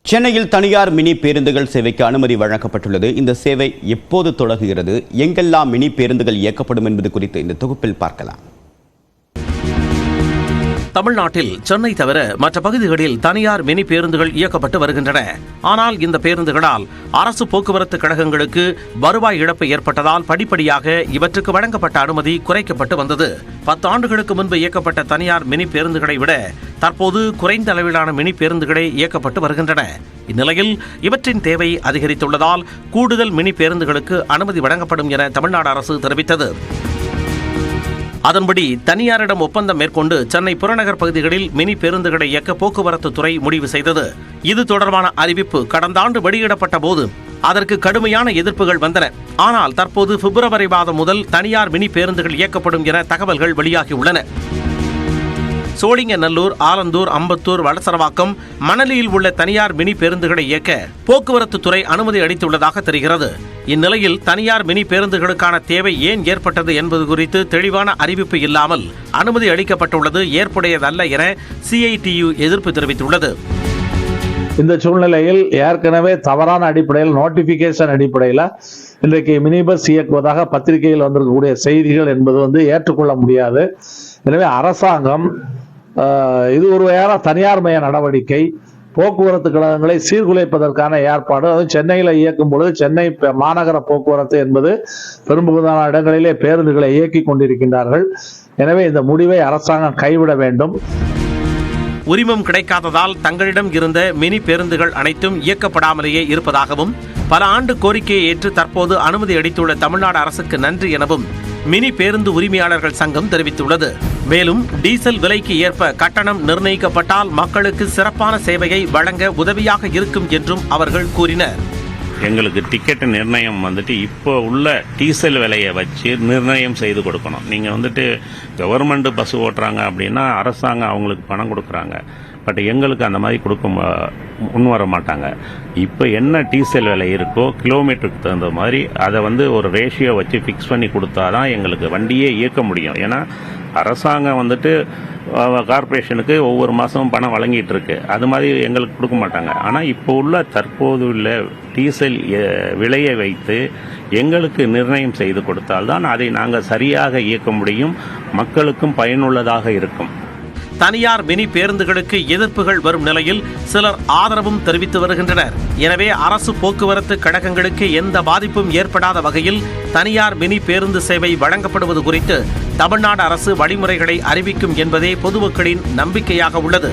சென்னையில் தனியார் மினி பேருந்துகள் சேவைக்கு அனுமதி வழங்கப்பட்டுள்ளது. இந்த சேவை எப்போது தொடங்குகிறது, எங்கெல்லாம் மினி பேருந்துகள் இயக்கப்படும் என்பது குறித்து இந்த தொகுப்பில் பார்க்கலாம். தமிழ்நாட்டில் சென்னை தவிர மற்ற பகுதிகளில் தனியார் மினி பேருந்துகள் இயக்கப்பட்டு வருகின்றன. ஆனால் இந்த பேருந்துகளால் அரசு போக்குவரத்து கழகங்களுக்கு வருவாய் இழப்பு ஏற்பட்டதால் படிப்படியாக இவற்றுக்கு வழங்கப்பட்ட அனுமதி குறைக்கப்பட்டு வந்தது. 10 ஆண்டுகளுக்கு முன்பு இயக்கப்பட்ட தனியார் மினி பேருந்துகளை விட தற்போது குறைந்த அளவிலான மினி பேருந்துகளே இயக்கப்பட்டு வருகின்றன. இந்நிலையில் இவற்றின் தேவை அதிகரித்துள்ளதால் கூடுதல் மினி பேருந்துகளுக்கு அனுமதி வழங்கப்படும் என தமிழ்நாடு அரசு தெரிவித்தது. அதன்படி தனியாரிடம் ஒப்பந்தம் மேற்கொண்டு சென்னை புறநகர் பகுதிகளில் மினி பேருந்துகளை இயக்க போக்குவரத்து துறை முடிவு செய்தது. இது தொடர்பான அறிவிப்பு கடந்த ஆண்டு வெளியிடப்பட்ட போது அதற்கு கடுமையான எதிர்ப்புகள் வந்தன. ஆனால் தற்போது பிப்ரவரி மாதம் முதல் தனியார் மினி பேருந்துகள் இயக்கப்படும் என தகவல்கள் வெளியாகியுள்ளன. சோழிங்கநல்லூர், ஆலந்தூர், அம்பத்தூர், வளசரவாக்கம், மணலியில் உள்ள தனியார் மினி பேருந்துகளை இயக்க போக்குவரத்து துறை அனுமதி அளித்துள்ளதாக தெரிகிறது. இந்நிலையில் தனியார் மினி பேருந்துகளுக்கான தேவை ஏன் ஏற்பட்டது என்பது குறித்து தெளிவான அறிவிப்பு இல்லாமல் அனுமதி அளிக்கப்பட்டுள்ளது ஏற்புடையதல்ல என CITU எதிர்ப்பு தெரிவித்துள்ளது. இந்த சூழ்நிலையில் ஏற்கனவே தவறான அடிப்படையில் நோட்டிபிகேஷன் அடிப்படையில் இன்றைக்கு மினி பஸ் இயக்குவதாக பத்திரிகையில் வந்திருக்கக்கூடிய செய்திகள் என்பது ஏற்றுக்கொள்ள முடியாது. எனவே அரசாங்கம் இது ஒரு வேற தனியார் மய நடவடிக்கை, போக்குவரத்து கழகங்களை சீர்குலைப்பதற்கான ஏற்பாடு. அதுவும் சென்னையில் இயக்கும் பொழுது சென்னை மாநகர போக்குவரத்து என்பது பெரும்பகுதியான இடங்களிலே பேருந்துகளை இயக்கி கொண்டிருக்கின்றார்கள். எனவே இந்த முடிவை அரசாங்கம் கைவிட வேண்டும். உரிமம் கிடைக்காததால் தங்களிடம் இருந்த மினி பேருந்துகள் அனைத்தும் இயக்கப்படாமலேயே இருப்பதாகவும் பல ஆண்டு கோரிக்கையை ஏற்று தற்போது அனுமதி அளித்துள்ள தமிழ்நாடு அரசுக்கு நன்றி எனவும் மினி பேருந்து உரிமையாளர்கள் சங்கம் தெரிவித்துள்ளது. மேலும் டீசல் விலைக்கு ஏற்ப கட்டணம் நிர்ணயிக்கப்பட்டால் மக்களுக்கு சிறப்பான சேவையை வழங்க உதவியாக இருக்கும் என்றும் அவர்கள் கூறினர். எங்களுக்கு டிக்கெட் நிர்ணயம் இப்போ உள்ள டீசல் விலையை வச்சு நிர்ணயம் செய்து கொடுக்கணும். நீங்கள் கவர்மெண்ட் பஸ் ஓட்டுறாங்க அப்படின்னா அரசாங்கம் அவங்களுக்கு பணம் கொடுக்குறாங்க. பட் எங்களுக்கு அந்த மாதிரி கொடுக்க முன்வர மாட்டாங்க. இப்போ என்ன டீசல் விலை இருக்கோ கிலோமீட்டருக்கு தகுந்த மாதிரி அதை ஒரு ரேஷியோ வச்சு ஃபிக்ஸ் பண்ணி கொடுத்தாதான் எங்களுக்கு வண்டியே இயக்க முடியும். ஏன்னா அரசாங்கம் கார்பரேஷனுக்கு ஒவ்வொரு மாதமும் பணம் வழங்கிட்டு இருக்கு. அது மாதிரி எங்களுக்கு கொடுக்க மாட்டாங்க. ஆனால் இப்போ உள்ள தற்போது உள்ள டீசல் விலையை வைத்து எங்களுக்கு நிர்ணயம் செய்து கொடுத்தால்தான் அதை நாங்கள் சரியாக இயக்க முடியும், மக்களுக்கும் பயனுள்ளதாக இருக்கும். தனியார் மினி பேருந்துகளுக்கு எதிர்ப்புகள் வரும் நிலையில் சிலர் ஆதரவும் தெரிவித்து வருகின்றனர். எனவே அரசு போக்குவரத்து கழகங்களுக்கு எந்த பாதிப்பும் ஏற்படாத வகையில் தனியார் மினி பேருந்து சேவை வழங்கப்படுவது குறித்து தமிழ்நாடு அரசு வழிமுறைகளை அறிவிக்கும் என்பதே பொதுமக்களின் நம்பிக்கையாக உள்ளது.